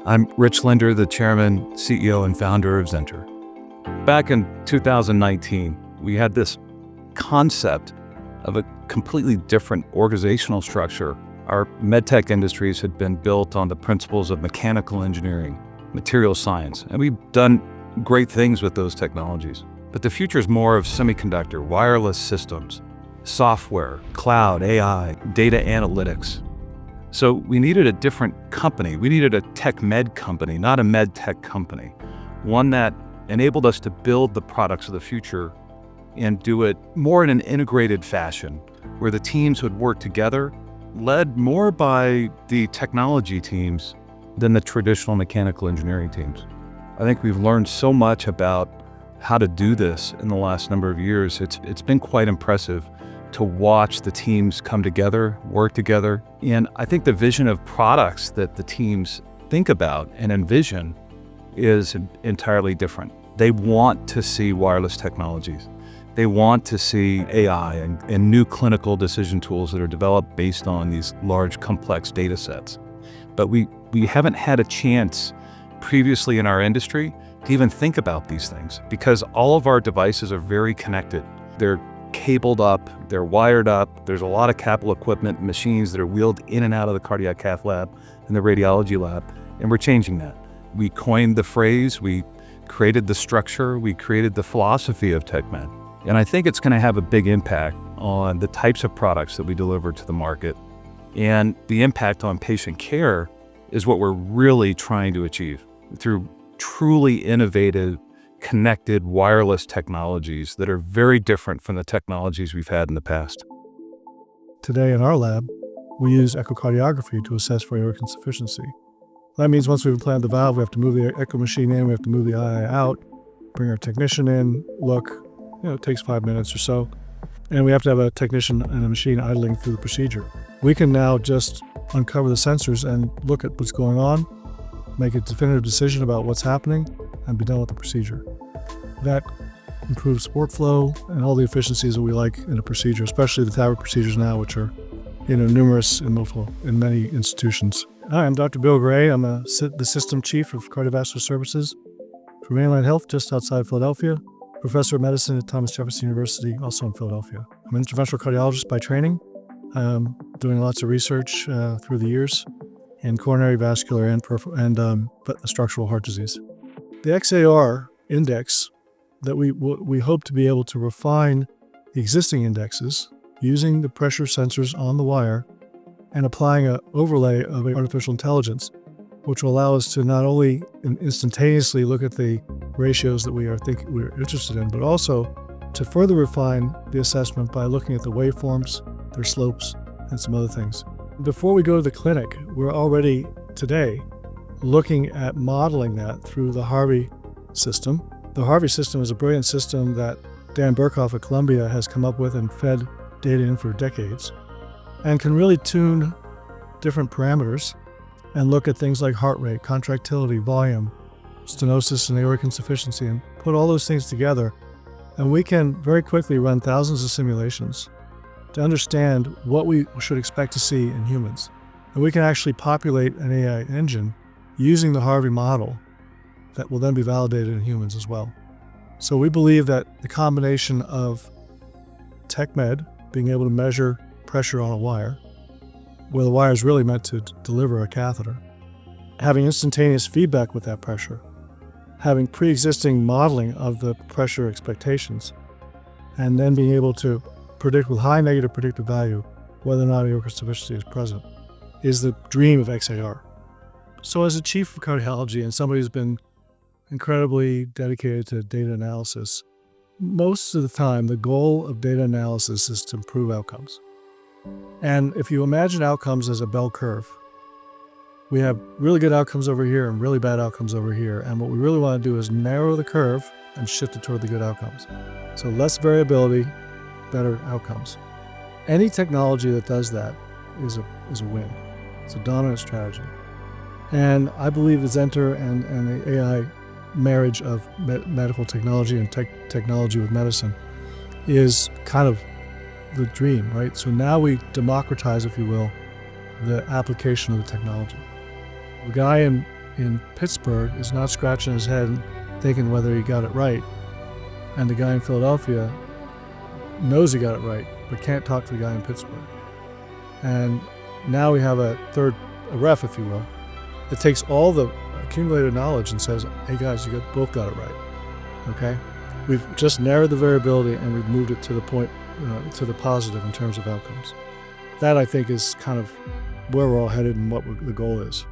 I'm Rich Linder, the chairman, CEO, and founder of Xenter. Back in 2019, we had this concept of a completely different organizational structure. Our medtech industries had been built on the principles of mechanical engineering, material science, and we've done great things with those technologies. But the future is more of semiconductor, wireless systems, software, cloud, AI, data analytics. So we needed a different company. We needed a TechMed company, not a med tech company. One that enabled us to build the products of the future and do it more in an integrated fashion, where the teams would work together, led more by the technology teams than the traditional mechanical engineering teams. I think we've learned so much about how to do this in the last number of years. It's been quite impressive to watch the teams come together, work together. And I think the vision of products that the teams think about and envision is entirely different. They want to see wireless technologies. They want to see AI and new clinical decision tools that are developed based on these large, complex data sets. But we haven't had a chance previously in our industry to even think about these things, because all of our devices are very connected. They're cabled up, they're wired up. There's a lot of capital equipment, machines that are wheeled in and out of the cardiac cath lab and the radiology lab, and we're changing that. We coined the phrase, we created the structure, we created the philosophy of TechMed. And I think it's going to have a big impact on the types of products that we deliver to the market. And the impact on patient care is what we're really trying to achieve through truly innovative, connected wireless technologies that are very different from the technologies we've had in the past. Today in our lab, we use echocardiography to assess for aortic insufficiency. That means once we've implanted the valve, we have to move the echo machine in, we have to move the eye out, bring our technician in, look. It takes 5 minutes or so. And we have to have a technician and a machine idling through the procedure. We can now just uncover the sensors and look at what's going on, make a definitive decision about what's happening, and be done with the procedure. That improves workflow and all the efficiencies that we like in a procedure, especially the TAVR procedures now, which are numerous in many institutions. Hi, I'm Dr. Bill Gray. I'm the System Chief of Cardiovascular Services for Mainline Health, just outside Philadelphia. Professor of Medicine at Thomas Jefferson University, also in Philadelphia. I'm an interventional cardiologist by training, doing lots of research through the years in coronary, vascular, and structural heart disease. The XAR index that we hope to be able to refine the existing indexes using the pressure sensors on the wire and applying an overlay of artificial intelligence, which will allow us to not only instantaneously look at the ratios that we're interested in, but also to further refine the assessment by looking at the waveforms, their slopes, and some other things. Before we go to the clinic, we're already today looking at modeling that through the Harvey system. The Harvey system is a brilliant system that Dan Burkhoff at Columbia has come up with and fed data in for decades, and can really tune different parameters and look at things like heart rate, contractility, volume, stenosis, and aortic insufficiency, and put all those things together. And we can very quickly run thousands of simulations to understand what we should expect to see in humans. And we can actually populate an AI engine using the Harvey model that will then be validated in humans as well. So we believe that the combination of TechMed, being able to measure pressure on a wire, where the wire is really meant to deliver a catheter, having instantaneous feedback with that pressure, having pre-existing modeling of the pressure expectations, and then being able to predict with high negative predictive value whether or not aortic insufficiency is present, is the dream of XAR. So as a chief of cardiology and somebody who's been incredibly dedicated to data analysis, most of the time the goal of data analysis is to improve outcomes. And if you imagine outcomes as a bell curve, we have really good outcomes over here and really bad outcomes over here. And what we really want to do is narrow the curve and shift it toward the good outcomes. So less variability, better outcomes. Any technology that does that is a win. It's a dominant strategy. And I believe the Xenter and the AI marriage of medical technology and technology with medicine is kind of the dream, right? So now we democratize, if you will, the application of the technology. The guy in in Pittsburgh is not scratching his head thinking whether he got it right. And the guy in Philadelphia knows he got it right, but can't talk to the guy in Pittsburgh. And now we have a ref, if you will, that takes all the accumulated knowledge and says, hey guys, you both got it right, okay? We've just narrowed the variability and we've moved it to the point, to the positive in terms of outcomes. That, I think, is kind of where we're all headed and what the goal is.